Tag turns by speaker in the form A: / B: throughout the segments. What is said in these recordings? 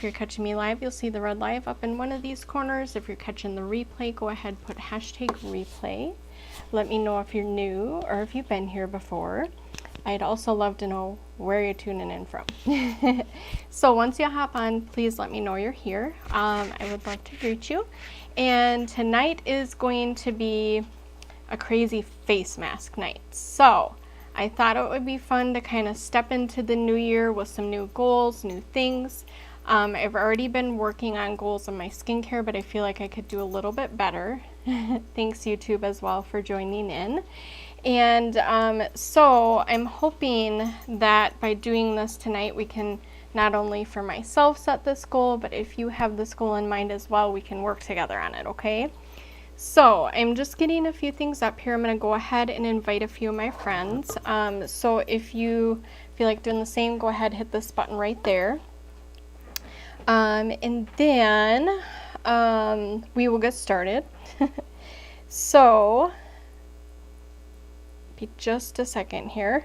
A: If you're catching me live, you'll see the red live up in one of these corners. If you're catching the replay, go ahead, put hashtag replay. Let me know if you're new or if you've been here before. I'd also love to know where you're tuning in from. So once you hop on, please let me know you're here. I would love to greet you. And tonight is going to be a crazy face mask night. So I thought it would be fun to kind of step into the new year with some new goals, new things. I've already been working on goals on my skincare, but I feel like I could do a little bit better. Thanks YouTube as well for joining in. And so I'm hoping that by doing this tonight, we can not only for myself set this goal, but if you have this goal in mind as well, we can work together on it, okay? So I'm just getting a few things up here. I'm going to go ahead and invite a few of my friends. So if you feel like doing the same, go ahead, hit this button right there. And then we will get started. So, be just a second here.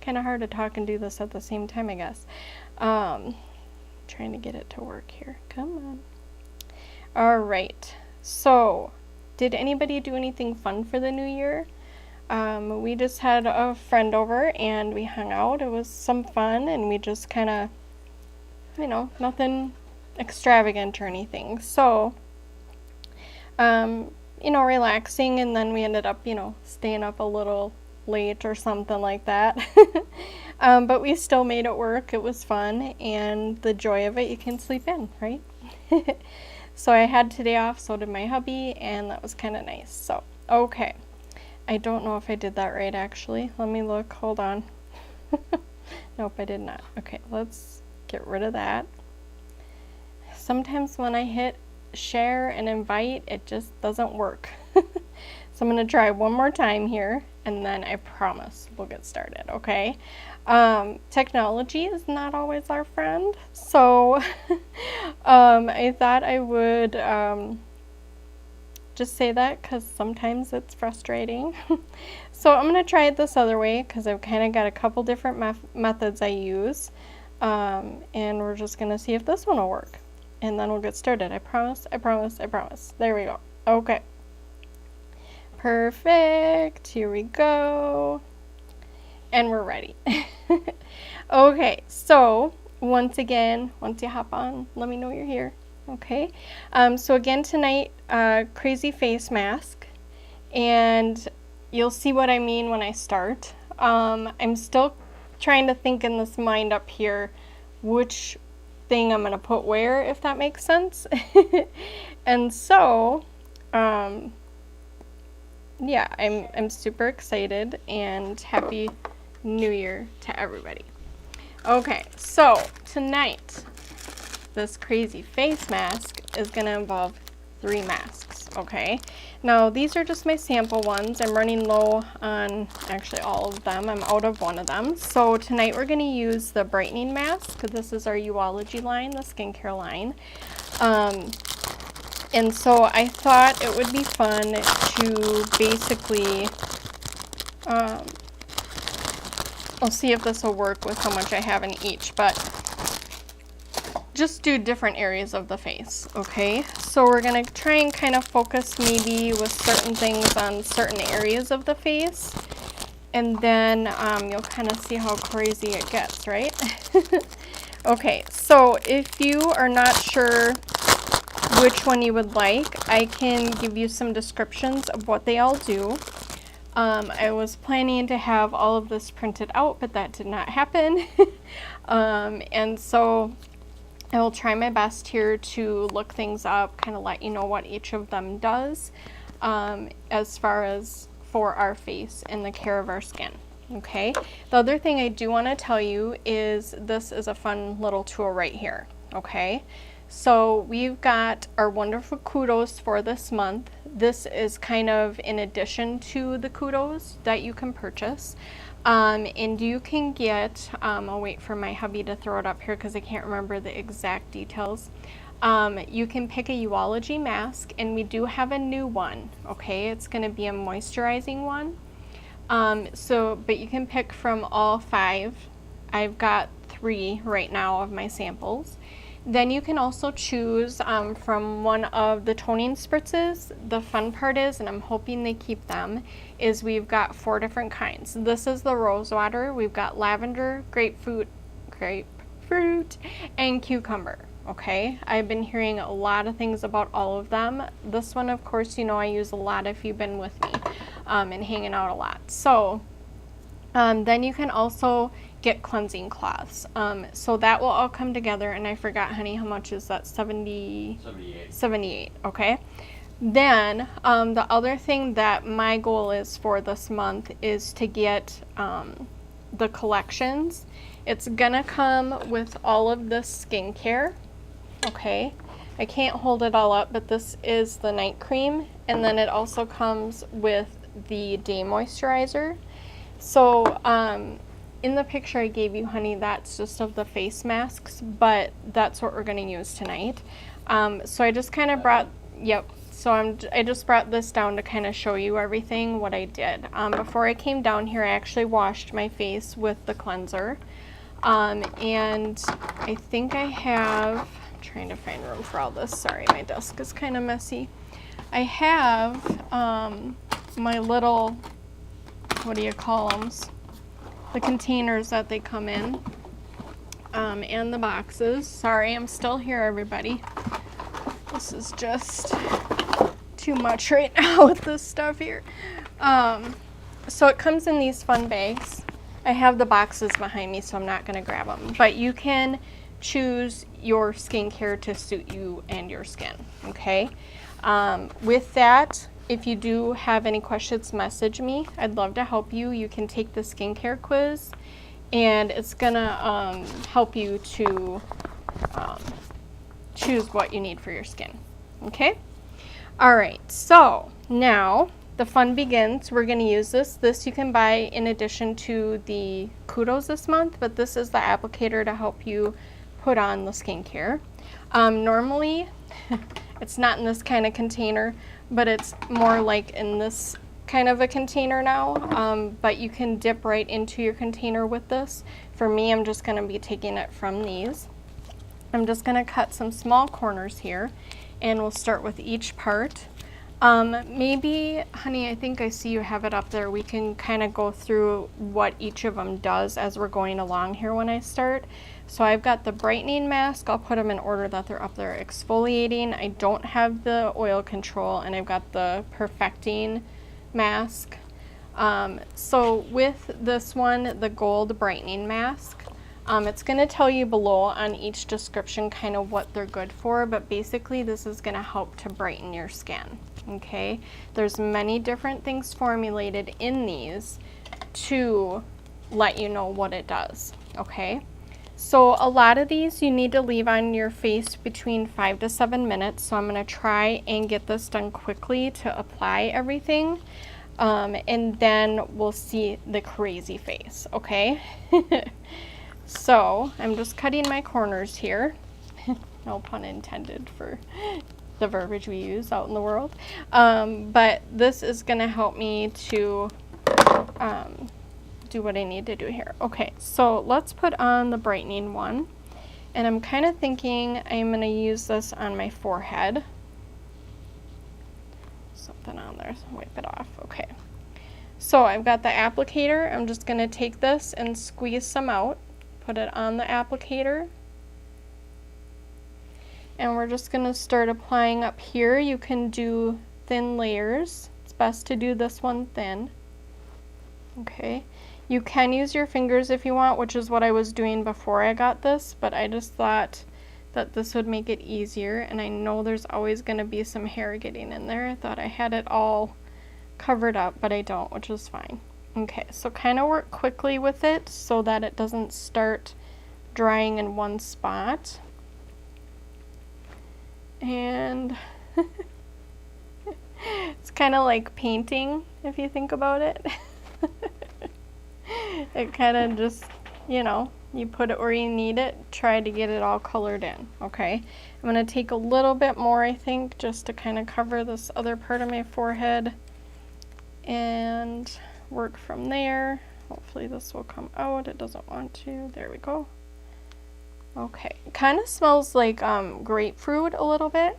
A: Kind of hard to talk and do this at the same time, I guess. Trying to get it to work here. Come on. All right. So, did anybody do anything fun for the new year? We just had a friend over and we hung out. It was some fun and we just kind of, you know, nothing extravagant or anything. So, you know, relaxing, and then we ended up, you know, staying up a little late or something like that. But we still made it work. It was fun, and the joy of it, you can sleep in, right? So I had today off, so did my hubby, and that was kind of nice. So, okay. I don't know if I did that right, actually. Let me look. Hold on. Nope, I did not. Okay, let's get rid of that. Sometimes when I hit share and invite, it just doesn't work. So I'm going to try one more time here, and then I promise we'll get started, okay? Technology is not always our friend, so I thought I would just say that because sometimes it's frustrating. So I'm going to try it this other way because I've kind of got a couple different methods I use, and we're just going to see if this one will work. And then we'll get started. I promise, I promise, I promise. There we go. Okay. Perfect. Here we go. And we're ready. Okay, so once again, once you hop on, let me know you're here. Okay. So again tonight, crazy face mask. And you'll see what I mean when I start. I'm still trying to think in this mind up here which thing I'm going to put where, if that makes sense. And so yeah, I'm super excited and happy new year to everybody. Okay, so tonight this crazy face mask is going to involve 3 masks. Okay, now these are just my sample ones. I'm running low on actually all of them. I'm out of one of them. So tonight we're going to use the brightening mask. This is our You-ology line, the skincare line. And so I thought it would be fun to basically, I'll see if this will work with how much I have in each, but just do different areas of the face, okay? So we're going to try and kind of focus maybe with certain things on certain areas of the face, and then you'll kind of see how crazy it gets, right? Okay, so if you are not sure which one you would like, I can give you some descriptions of what they all do. I was planning to have all of this printed out, but that did not happen. And so I will try my best here to look things up, kind of let you know what each of them does as far as for our face and the care of our skin. Okay. The other thing I do want to tell you is this is a fun little tool right here. Okay. So we've got our wonderful kudos for this month. This is kind of in addition to the kudos that you can purchase. And you can get, I'll wait for my hubby to throw it up here because I can't remember the exact details. You can pick a You-ology mask, and we do have a new one, okay? It's going to be a moisturizing one. But you can pick from all 5. I've got 3 right now of my samples. Then you can also choose from one of the toning spritzes. The fun part is, and I'm hoping they keep them, is we've got 4 different kinds. This is the rose water. We've got lavender, grapefruit, and cucumber. Okay, I've been hearing a lot of things about all of them. This one, of course, you know I use a lot if you've been with me and hanging out a lot. So then you can also get cleansing cloths. So that will all come together, and I forgot, honey, how much is that? 78. Okay. Then the other thing that my goal is for this month is to get the collections. It's gonna come with all of this skincare. Okay, I can't hold it all up, but this is the night cream, and then it also comes with the day moisturizer. So in the picture I gave you, honey, that's just of the face masks, but that's what we're going to use tonight. So I just kind of brought, I just brought this down to kind of show you everything, what I did. Before I came down here, I actually washed my face with the cleanser. And I think I have, I'm trying to find room for all this. Sorry, my desk is kind of messy. I have my little, what do you call them? The containers that they come in, and the boxes. Sorry, I'm still here, everybody. This is just too much right now with this stuff here. So it comes in these fun bags. I have the boxes behind me, so I'm not gonna grab them, but you can choose your skincare to suit you and your skin, okay? With that, if you do have any questions, message me. I'd love to help you. You can take the skincare quiz, and it's gonna help you to choose what you need for your skin, okay? All right, so now the fun begins. We're gonna use this. This you can buy in addition to the Kudos this month, but this is the applicator to help you put on the skincare. Normally, it's not in this kind of container, but it's more like in this kind of a container now, but you can dip right into your container with this. For me, I'm just gonna be taking it from these. I'm just gonna cut some small corners here, and we'll start with each part. Maybe, honey, I think I see you have it up there. We can kind of go through what each of them does as we're going along here when I start. So I've got the brightening mask. I'll put them in order that they're up there. Exfoliating. I don't have the oil control, and I've got the perfecting mask. So with this one, the gold brightening mask, it's going to tell you below on each description kind of what they're good for, but basically this is going to help to brighten your skin. Okay, there's many different things formulated in these to let you know what it does. Okay, so a lot of these you need to leave on your face between 5 to 7 minutes, so I'm going to try and get this done quickly to apply everything, and then we'll see the crazy face. Okay. So I'm just cutting my corners here. No pun intended for the verbiage we use out in the world. But this is going to help me to do what I need to do here. Okay, so let's put on the brightening one. And I'm kind of thinking I'm going to use this on my forehead. Something on there, so wipe it off. Okay. So I've got the applicator. I'm just going to take this and squeeze some out. Put it on the applicator, and we're just going to start applying up here. You can do thin layers. It's best to do this one thin. Okay, you can use your fingers if you want, which is what I was doing before I got this, but I just thought that this would make it easier, and I know there's always going to be some hair getting in there. I thought I had it all covered up, but I don't, which is fine. Okay, so kind of work quickly with it so that it doesn't start drying in one spot. And it's kind of like painting if you think about it. It kind of just, you know, you put it where you need it, try to get it all colored in. Okay, I'm going to take a little bit more, I think, just to kind of cover this other part of my forehead and work from there. Hopefully this will come out. It doesn't want to. There we go. Okay, kind of smells like grapefruit a little bit.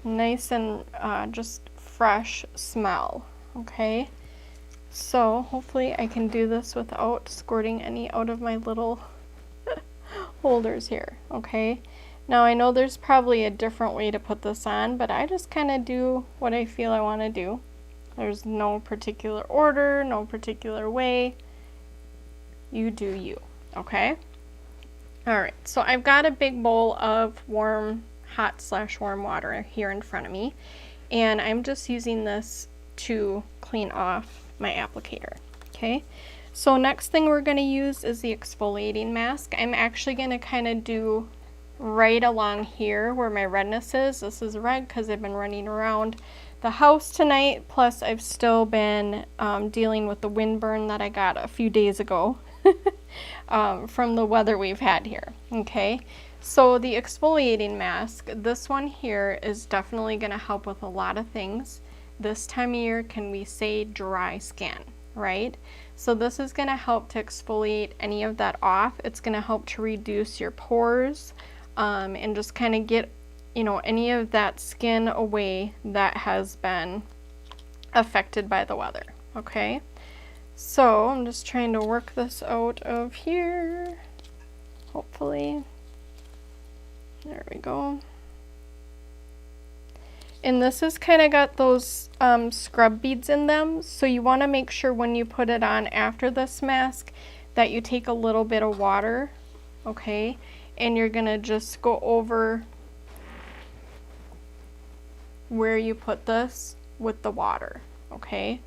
A: Nice and just fresh smell. Okay, so hopefully I can do this without squirting any out of my little holders here. Okay, now I know there's probably a different way to put this on, but I just kind of do what I feel I want to do. There's no particular order, no particular way. You do you. Okay. All right, so I've got a big bowl of hot/warm water here in front of me, and I'm just using this to clean off my applicator. Okay, so next thing we're going to use is the exfoliating mask. I'm actually going to kind of do right along here where my redness is. This is red because I've been running around the house tonight, plus I've still been dealing with the windburn that I got a few days ago. From the weather we've had here. Okay, so the exfoliating mask, this one here is definitely going to help with a lot of things. This time of year, can we say dry skin, right? So this is going to help to exfoliate any of that off. It's going to help to reduce your pores and just kind of get, you know, any of that skin away that has been affected by the weather. Okay. So I'm just trying to work this out of here, hopefully. There we go. And this has kind of got those scrub beads in them, so you want to make sure when you put it on after this mask that you take a little bit of water, okay? And you're going to just go over where you put this with the water, okay?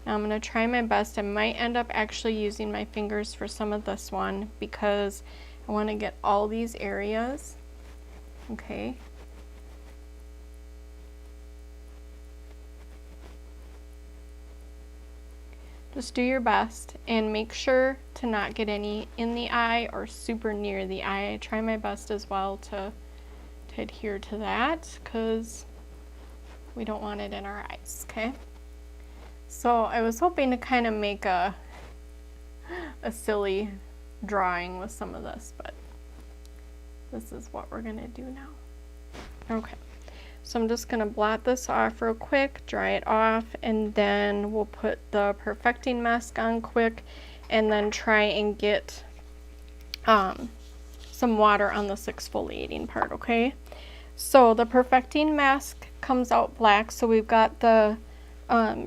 A: Now I'm going to try my best. I might end up actually using my fingers for some of this one because I want to get all these areas. Okay. Just do your best and make sure to not get any in the eye or super near the eye. I try my best as well to adhere to that because we don't want it in our eyes, okay? So I was hoping to kind of make a silly drawing with some of this, but this is what we're gonna do now. Okay, so I'm just gonna blot this off real quick, dry it off, and then we'll put the perfecting mask on quick and then try and get some water on this exfoliating part, okay? So the perfecting mask comes out black, so we've got the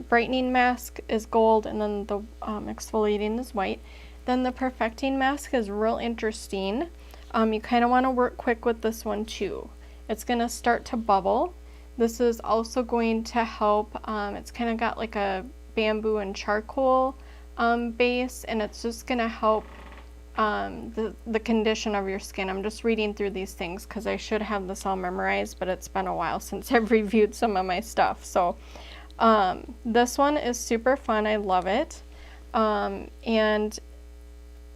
A: brightening mask is gold and then the exfoliating is white. Then the perfecting mask is real interesting. You kind of want to work quick with this one too. It's going to start to bubble. This is also going to help, it's kind of got like a bamboo and charcoal base, and it's just going to help the condition of your skin. I'm just reading through these things because I should have this all memorized, but it's been a while since I've reviewed some of my stuff. So this one is super fun. I love it. And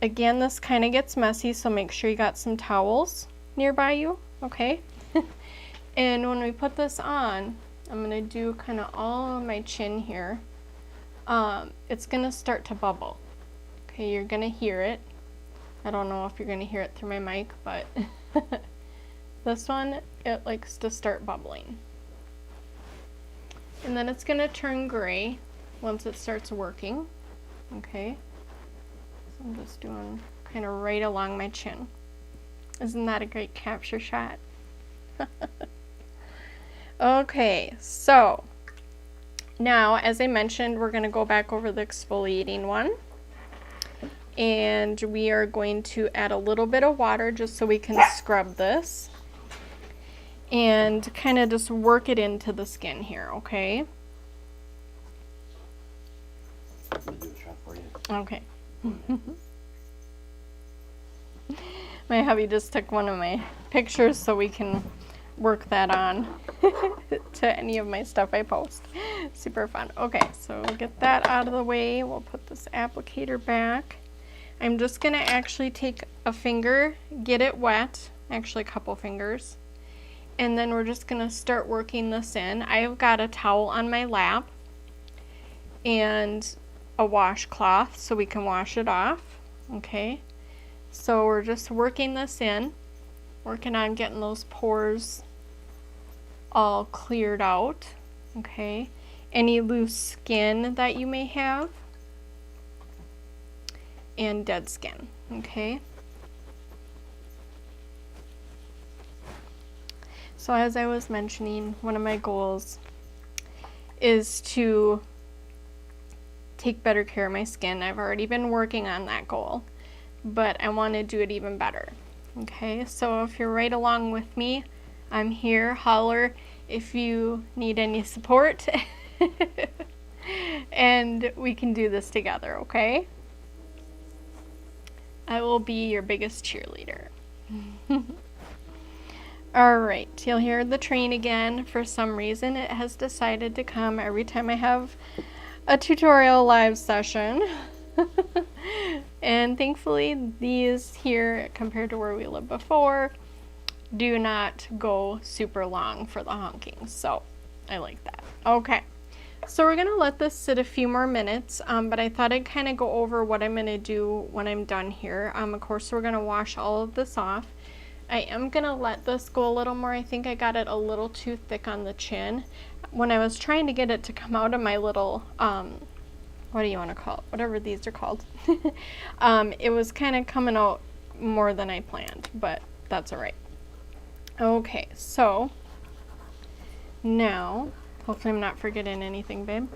A: again, this kind of gets messy, so make sure you got some towels nearby you, okay? And when we put this on, I'm going to do kind of all on my chin here. It's going to start to bubble. Okay, you're going to hear it. I don't know if you're going to hear it through my mic, but this one, it likes to start bubbling. And then it's going to turn gray once it starts working. Okay, so I'm just doing kind of right along my chin. Isn't that a great capture shot? Okay, so now, as I mentioned, we're going to go back over the exfoliating one. And we are going to add a little bit of water just so we can scrub this. And kind of just work it into the skin here, okay?
B: I'll do a shot for you.
A: Okay. My hubby just took one of my pictures so we can work that on to any of my stuff I post. Super fun. Okay, so we'll get that out of the way. We'll put this applicator back. I'm just going to actually take a finger, get it wet, actually a couple fingers, and then we're just going to start working this in. I've got a towel on my lap and a washcloth so we can wash it off. Okay, so we're just working this in. working on getting those pores all cleared out, okay? Any loose skin that you may have, and dead skin, okay? So as I was mentioning, one of my goals is to take better care of my skin. I've already been working on that goal, but I want to do it even better, okay? So if you're right along with me, I'm here. Holler if you need any support. And we can do this together, okay? I will be your biggest cheerleader. All right, you'll hear the train again. For some reason, it has decided to come every time I have a tutorial live session. And thankfully, these here, compared to where we lived before, do not go super long for the honking. So I like that. Okay. So we're going to let this sit a few more minutes, but I thought I'd kind of go over what I'm going to do when I'm done here. Of course, we're going to wash all of this off. I am going to let this go a little more. I think I got it a little too thick on the chin. When I was trying to get it to come out of my little, what do you want to call it? Whatever these are called. It was kind of coming out more than I planned, but that's all right. Okay, so now... hopefully I'm not forgetting anything, babe.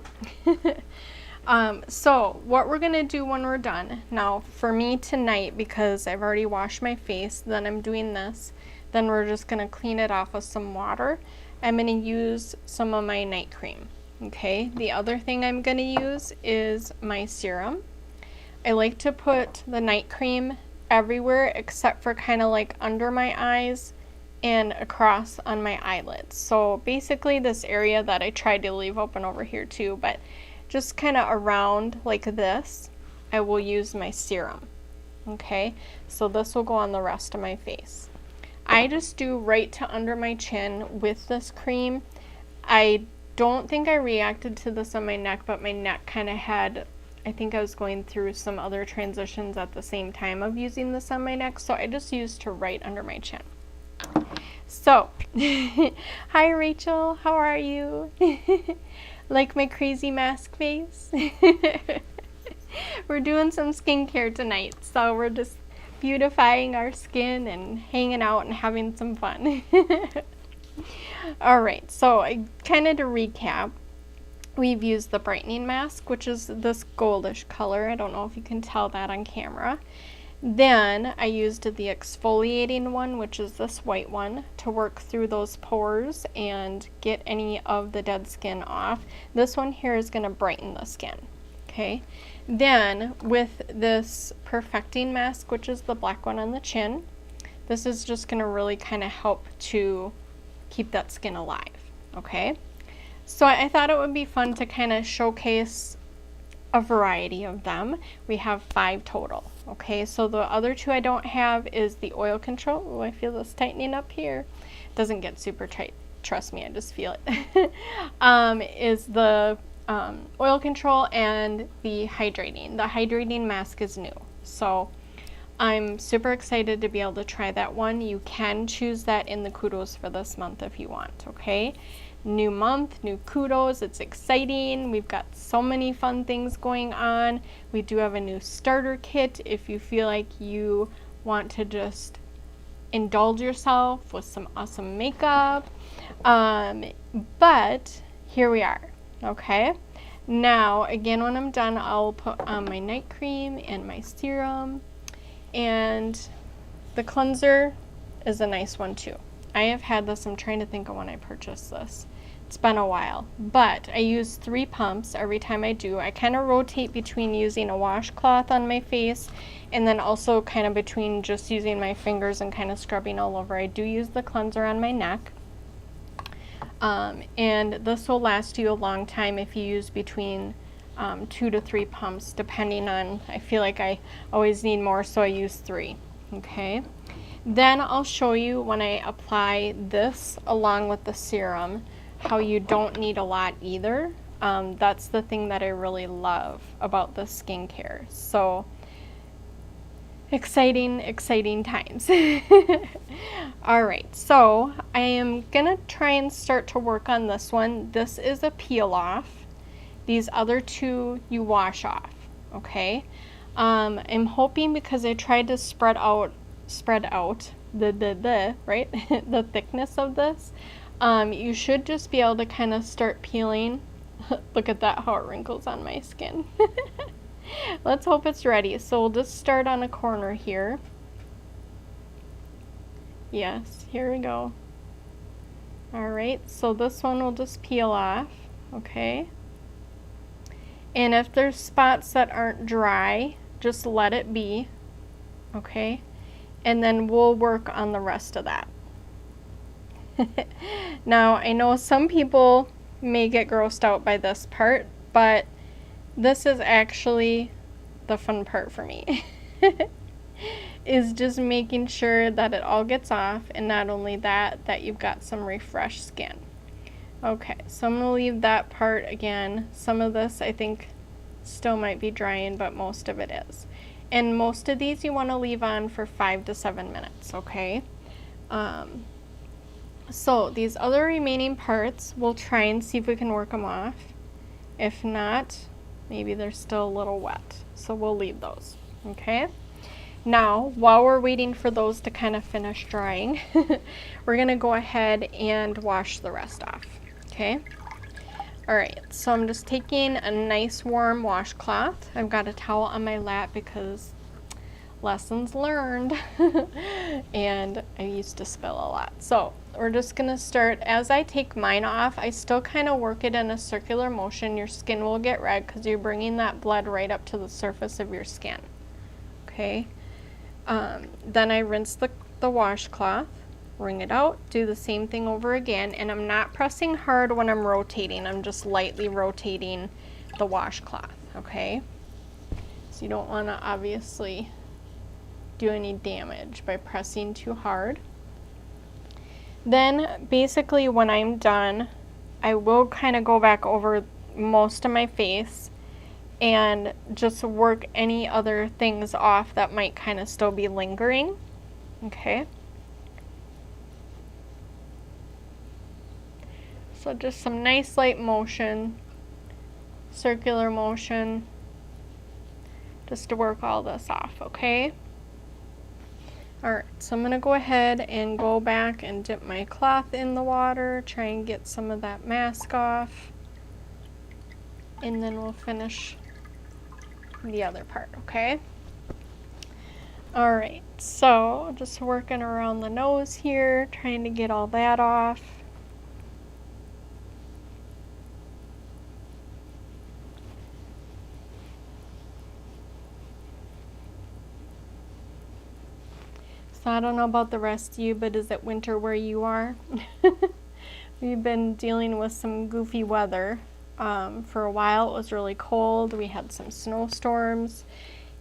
A: So what we're going to do when we're done, now for me tonight, because I've already washed my face, then I'm doing this, then we're just going to clean it off with some water. I'm going to use some of my night cream, okay? The other thing I'm going to use is my serum. I like to put the night cream everywhere except for kind of like under my eyes and across on my eyelids. So basically this area that I tried to leave open over here too, but just kind of around like this, I will use my serum. Okay, so this will go on the rest of my face. I just do right to under my chin with this cream. I don't think I reacted to this on my neck, but my neck kind of had, I think I was going through some other transitions at the same time of using this on my neck, so I just used to right under my chin. So, hi Rachel, how are you? Like my crazy mask face? We're doing some skincare tonight, so we're just beautifying our skin and hanging out and having some fun. Alright, so kind of to recap, we've used the brightening mask, which is this goldish color. I don't know if you can tell that on camera. Then I used the exfoliating one, which is this white one, to work through those pores and get any of the dead skin off. This one here is going to brighten the skin. Okay. Then with this perfecting mask, which is the black one on the chin, this is just going to really kind of help to keep that skin alive. Okay. So I thought it would be fun to kind of showcase a variety of them. We have 5 total. Okay, so the other 2 I don't have is the oil control. Oh, I feel this tightening up here. It doesn't get super tight. Trust me, I just feel it. Is the oil control and the hydrating. The hydrating mask is new. So I'm super excited to be able to try that one. You can choose that in the kudos for this month if you want, okay? New month, new kudos, it's exciting. We've got so many fun things going on. We do have a new starter kit if you feel like you want to just indulge yourself with some awesome makeup. But here we are, okay? Now, again, when I'm done, I'll put on my night cream and my serum, and the cleanser is a nice one too. I have had this, I'm trying to think of when I purchased this. It's been a while, but I use 3 pumps every time I do. I kind of rotate between using a washcloth on my face and then also kind of between just using my fingers and kind of scrubbing all over. I do use the cleanser on my neck. And this will last you a long time if you use between 2 to 3 pumps, depending on, I feel like I always need more, so I use 3. Okay. Then I'll show you when I apply this along with the serum, how you don't need a lot either. That's the thing that I really love about the skincare. So Exciting times. All right, so I am gonna try and start to work on this one. This is a peel off. These other two you wash off, okay? I'm hoping, because I tried to spread out the right the thickness of this, you should just be able to kind of start peeling. Look at that, how it wrinkles on my skin. Let's hope it's ready. So we'll just start on a corner here. Yes, here we go. All right, so this one will just peel off, okay? And if there's spots that aren't dry, just let it be, okay? And then we'll work on the rest of that. Now, I know some people may get grossed out by this part, but this is actually the fun part for me. Is just making sure that it all gets off, and not only that, that you've got some refreshed skin. Okay, so I'm gonna leave that part again. Some of this I think still might be drying, but most of it is. And most of these you want to leave on for 5 to 7 minutes, okay? So these other remaining parts, we'll try and see if we can work them off. If not, maybe they're still a little wet, so we'll leave those, okay? Now, while we're waiting for those to kind of finish drying, we're gonna go ahead and wash the rest off, okay? All right, so I'm just taking a nice warm washcloth. I've got a towel on my lap because lessons learned, and I used to spill a lot. So we're just gonna start. As I take mine off, I still kind of work it in a circular motion. Your skin will get red because you're bringing that blood right up to the surface of your skin, okay? Then I rinse the washcloth, wring it out, do the same thing over again, and I'm not pressing hard when I'm rotating. I'm just lightly rotating the washcloth, okay? So you don't want to obviously do any damage by pressing too hard. Then basically when I'm done, I will kind of go back over most of my face and just work any other things off that might kind of still be lingering, okay? So just some nice light motion, circular motion, just to work all this off, okay? All right, so I'm gonna go ahead and go back and dip my cloth in the water, try and get some of that mask off, and then we'll finish the other part, okay? All right, so just working around the nose here, trying to get all that off. So I don't know about the rest of you, but is it winter where you are? We've been dealing with some goofy weather. For a while it was really cold, we had some snowstorms,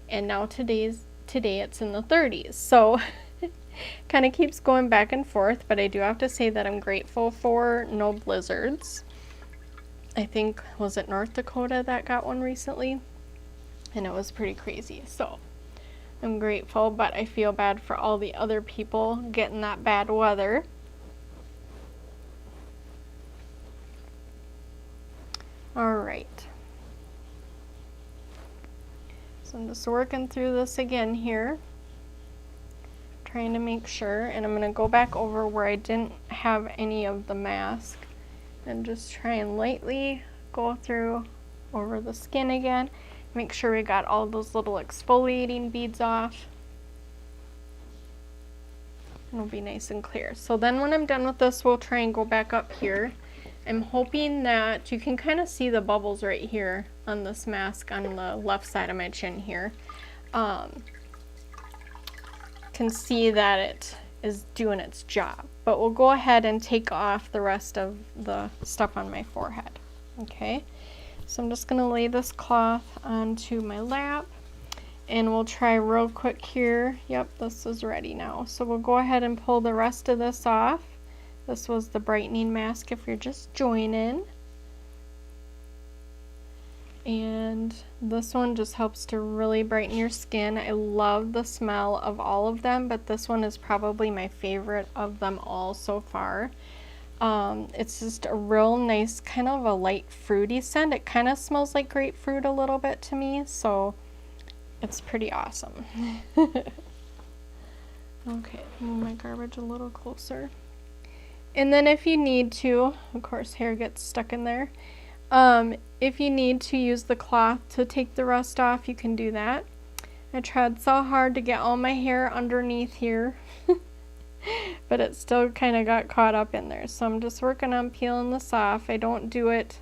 A: and now today it's in the 30s. So kind of keeps going back and forth, but I do have to say that I'm grateful for no blizzards. I think, was it North Dakota that got one recently? And it was pretty crazy. So I'm grateful, but I feel bad for all the other people getting that bad weather. All right. So I'm just working through this again here, trying to make sure, and I'm going to go back over where I didn't have any of the mask and just try and lightly go through over the skin again. Make sure we got all those little exfoliating beads off. It'll be nice and clear. So then when I'm done with this, we'll try and go back up here. I'm hoping that you can kind of see the bubbles right here on this mask on the left side of my chin here. Can see that it is doing its job, but we'll go ahead and take off the rest of the stuff on my forehead, okay? So I'm just going to lay this cloth onto my lap, and we'll try real quick here. Yep, this is ready now. So we'll go ahead and pull the rest of this off. This was the brightening mask if you're just joining. And this one just helps to really brighten your skin. I love the smell of all of them, but this one is probably my favorite of them all so far. It's just a real nice, kind of a light fruity scent. It kind of smells like grapefruit a little bit to me, so it's pretty awesome. Okay, move my garbage a little closer. And then if you need to, of course hair gets stuck in there. If you need to use the cloth to take the rust off, you can do that. I tried so hard to get all my hair underneath here, but it still kind of got caught up in there. So I'm just working on peeling this off. I don't do it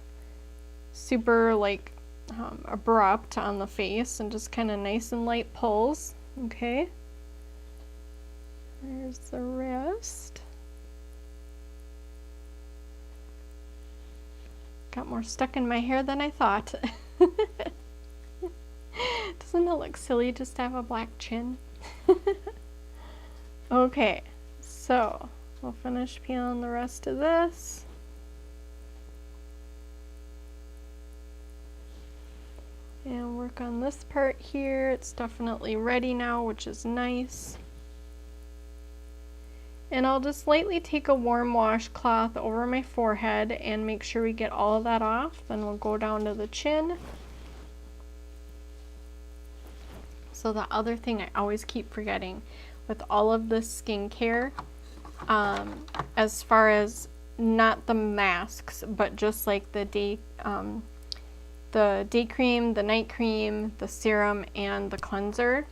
A: super like abrupt on the face, and just kind of nice and light pulls. Okay. There's the rest. Got more stuck in my hair than I thought. Doesn't it look silly just to have a black chin? Okay, so we'll finish peeling the rest of this. And work on this part here. It's definitely ready now, which is nice. And I'll just lightly take a warm washcloth over my forehead and make sure we get all of that off. Then we'll go down to the chin. So the other thing I always keep forgetting with all of this skincare, as far as not the masks, but just like the day cream, the night cream, the serum, and the cleanser,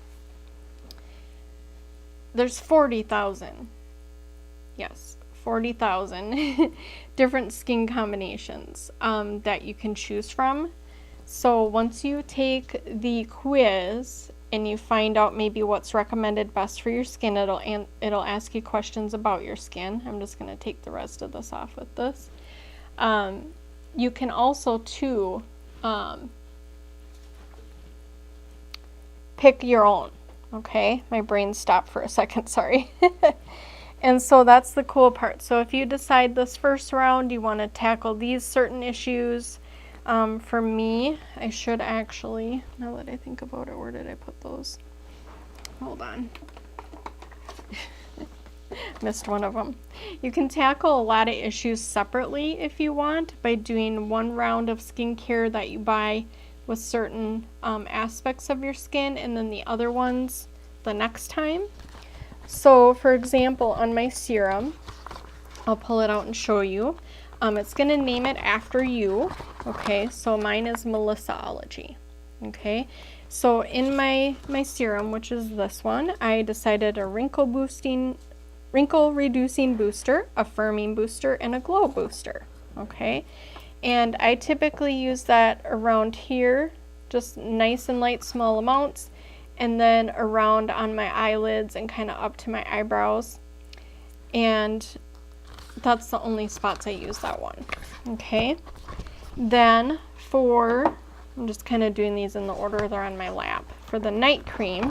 A: there's 40,000. Yes, 40,000 different skin combinations that you can choose from. So once you take the quiz and you find out maybe what's recommended best for your skin, it'll ask you questions about your skin. I'm just going to take the rest of this off with this. You can also too pick your own. Okay, my brain stopped for a second, sorry. And so that's the cool part. So if you decide this first round you want to tackle these certain issues, for me, I should actually, now that I think about it, where did I put those? Hold on. Missed one of them. You can tackle a lot of issues separately if you want by doing one round of skincare that you buy with certain aspects of your skin, and then the other ones the next time. So for example, on my serum, I'll pull it out and show you. It's going to name it after you. Okay, so mine is You-ology. Okay, so in my serum, which is this one, I decided a wrinkle reducing booster, a firming booster, and a glow booster. Okay, and I typically use that around here, just nice and light small amounts, and then around on my eyelids and kind of up to my eyebrows. And that's the only spots I use that one. Okay, then I'm just kind of doing these in the order they're on my lap. For the night cream,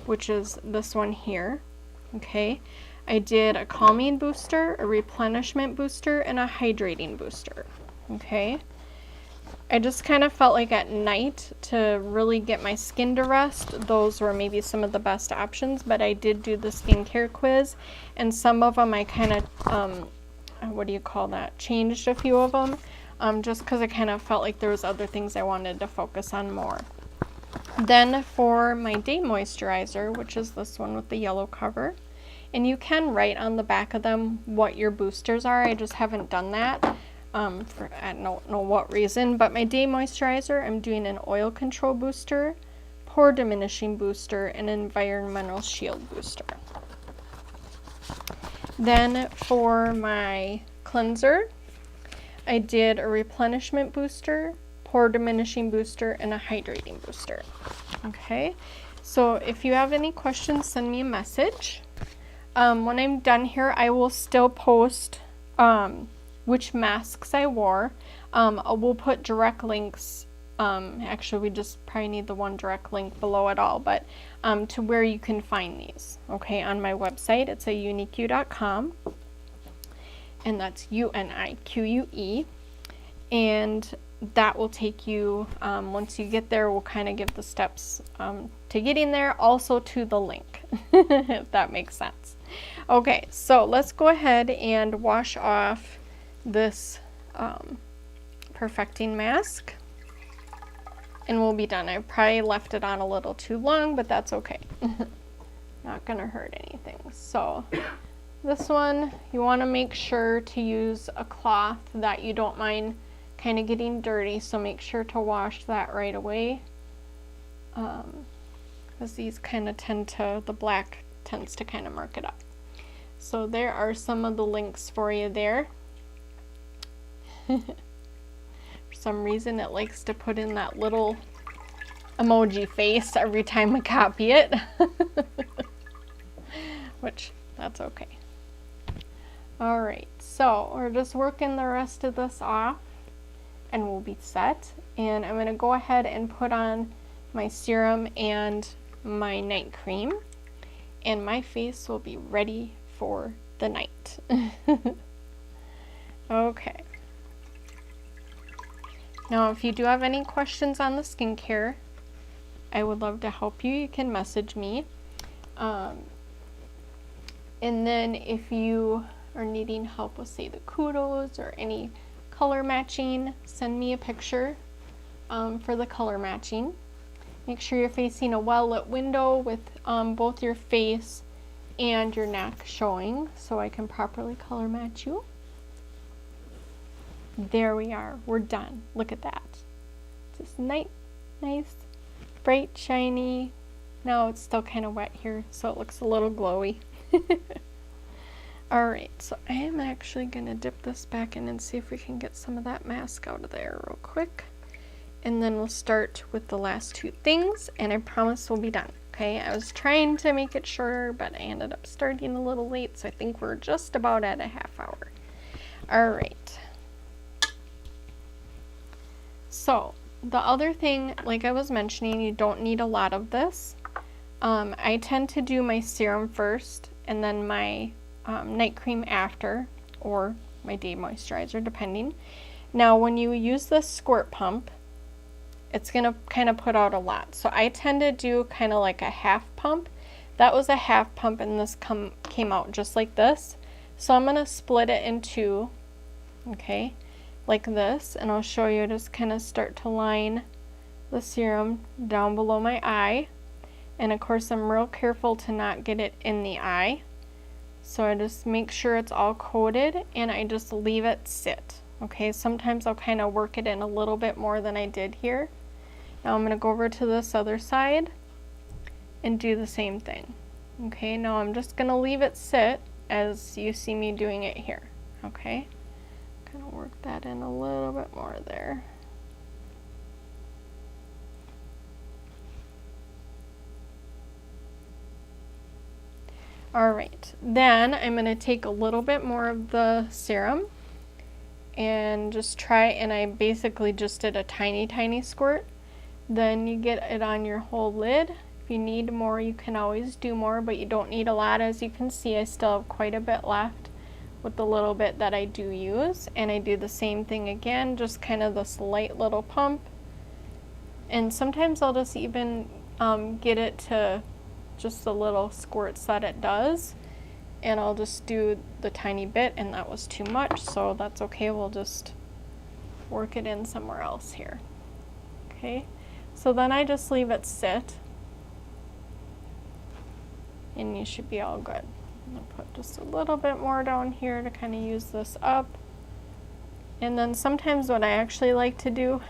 A: which is this one here, okay, I did a calming booster, a replenishment booster, and a hydrating booster. Okay, I just kind of felt like at night, to really get my skin to rest, those were maybe some of the best options, but I did do the skincare quiz, and some of them I kind of, what do you call that, changed a few of them, just because I kind of felt like there was other things I wanted to focus on more. Then for my day moisturizer, which is this one with the yellow cover, and you can write on the back of them what your boosters are, I just haven't done that. I don't know what reason, but my day moisturizer, I'm doing an oil control booster, pore diminishing booster, and environmental shield booster. Then for my cleanser, I did a replenishment booster, pore diminishing booster, and a hydrating booster. Okay, so if you have any questions, send me a message. When I'm done here, I will still post which masks I wore. We'll put direct links, actually we just probably need the one direct link below it all, but to where you can find these, okay, on my website. It's YouNIQUE.com, and that's UNIQUE, and that will take you, once you get there, we'll kind of give the steps to getting there, also to the link, if that makes sense. Okay, so let's go ahead and wash off this perfecting mask, and we'll be done. I probably left it on a little too long, but that's okay. Not gonna hurt anything. So this one, you want to make sure to use a cloth that you don't mind kind of getting dirty, so make sure to wash that right away, because these kind of the black tends to kind of mark it up. So there are some of the links for you there. For some reason it likes to put in that little emoji face every time I copy it. Which, that's okay. Alright, so we're just working the rest of this off and we'll be set. And I'm going to go ahead and put on my serum and my night cream, and my face will be ready for the night. Okay. Now, if you do have any questions on the skincare, I would love to help you. You can message me. And then if you are needing help with, say, the kudos or any color matching, send me a picture for the color matching. Make sure you're facing a well-lit window with both your face and your neck showing, so I can properly color match you. There we are. We're done. Look at that. Just nice, bright, shiny. Now it's still kind of wet here, so it looks a little glowy. Alright, so I am actually going to dip this back in and see if we can get some of that mask out of there real quick. And then we'll start with the last two things, and I promise we'll be done. Okay, I was trying to make it shorter, but I ended up starting a little late, so I think we're just about at a half hour. Alright. So, the other thing, like I was mentioning, you don't need a lot of this. I tend to do my serum first, and then my night cream after, or my day moisturizer, depending. Now, when you use this squirt pump, it's going to kind of put out a lot. So I tend to do kind of like a half pump. That was a half pump, and this came out just like this. So I'm going to split it in two, okay, like this, and I'll show you. Just kind of start to line the serum down below my eye. And of course, I'm real careful to not get it in the eye. So I just make sure it's all coated, and I just leave it sit. Okay, sometimes I'll kind of work it in a little bit more than I did here. Now I'm going to go over to this other side and do the same thing. Okay, now I'm just going to leave it sit as you see me doing it here. Okay, kind of work that in a little bit more there. Alright, then I'm going to take a little bit more of the serum and just try, and I basically just did a tiny squirt. Then you get it on your whole lid. If you need more, you can always do more, but you don't need a lot. As you can see, I still have quite a bit left with the little bit that I do use. And I do the same thing again, just kind of this light little pump. And sometimes I'll just even get it to just the little squirts that it does. And I'll just do the tiny bit, and that was too much, so that's okay. We'll just work it in somewhere else here. Okay, so then I just leave it sit, and you should be all good. I'm gonna put just a little bit more down here to kind of use this up. And then sometimes what I actually like to do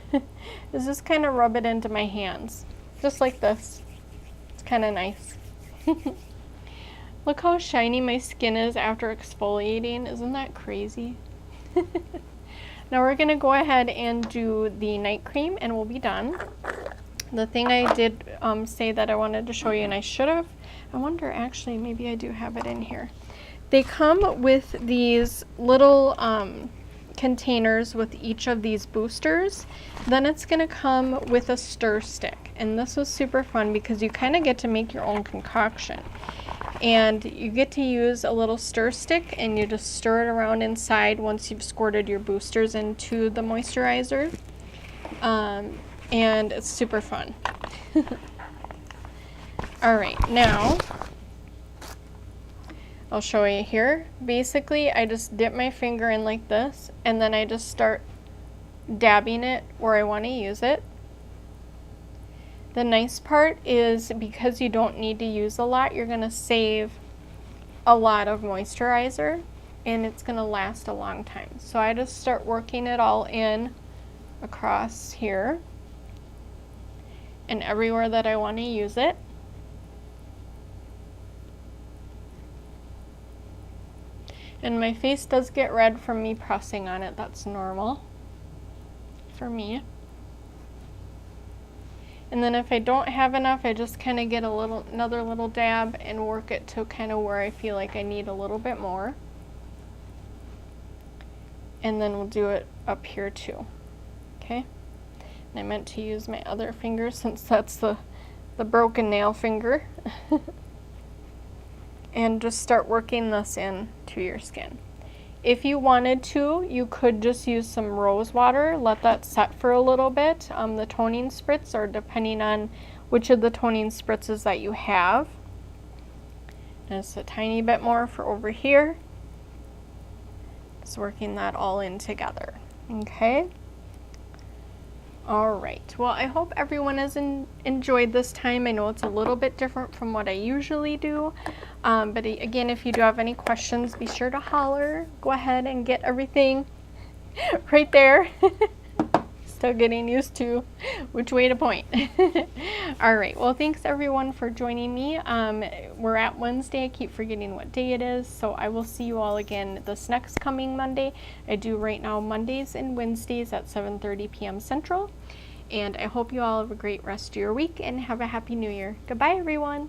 A: is just kind of rub it into my hands, just like this. It's kind of nice. Look how shiny my skin is after exfoliating. Isn't that crazy? Now we're going to go ahead and do the night cream, and we'll be done. The thing I did say that I wanted to show you, and I should have, I wonder actually, maybe I do have it in here. They come with these little containers with each of these boosters. Then it's going to come with a stir stick, and this was super fun because you kind of get to make your own concoction. And you get to use a little stir stick, and you just stir it around inside once you've squirted your boosters into the moisturizer. And it's super fun. All right, now I'll show you here. Basically, I just dip my finger in like this, and then I just start dabbing it where I want to use it. The nice part is because you don't need to use a lot, you're going to save a lot of moisturizer, and it's going to last a long time. So I just start working it all in across here and everywhere that I want to use it. And my face does get red from me pressing on it. That's normal for me. And then if I don't have enough, I just kind of get another little dab and work it to kind of where I feel like I need a little bit more. And then we'll do it up here too. Okay? And I meant to use my other finger since that's the broken nail finger. And just start working this in to your skin. If you wanted to, you could just use some rose water, let that set for a little bit, the toning spritz, or depending on which of the toning spritzes that you have. And just a tiny bit more for over here. Just working that all in together. Okay? All right. Well, I hope everyone has enjoyed this time. I know it's a little bit different from what I usually do. But again, if you do have any questions, be sure to holler. Go ahead and get everything right there. Still getting used to which way to point. All right. Well, thanks everyone for joining me. We're at Wednesday. I keep forgetting what day it is. So I will see you all again this next coming Monday. I do right now Mondays and Wednesdays at 7:30 p.m. Central. And I hope you all have a great rest of your week and have a happy new year. Goodbye, everyone.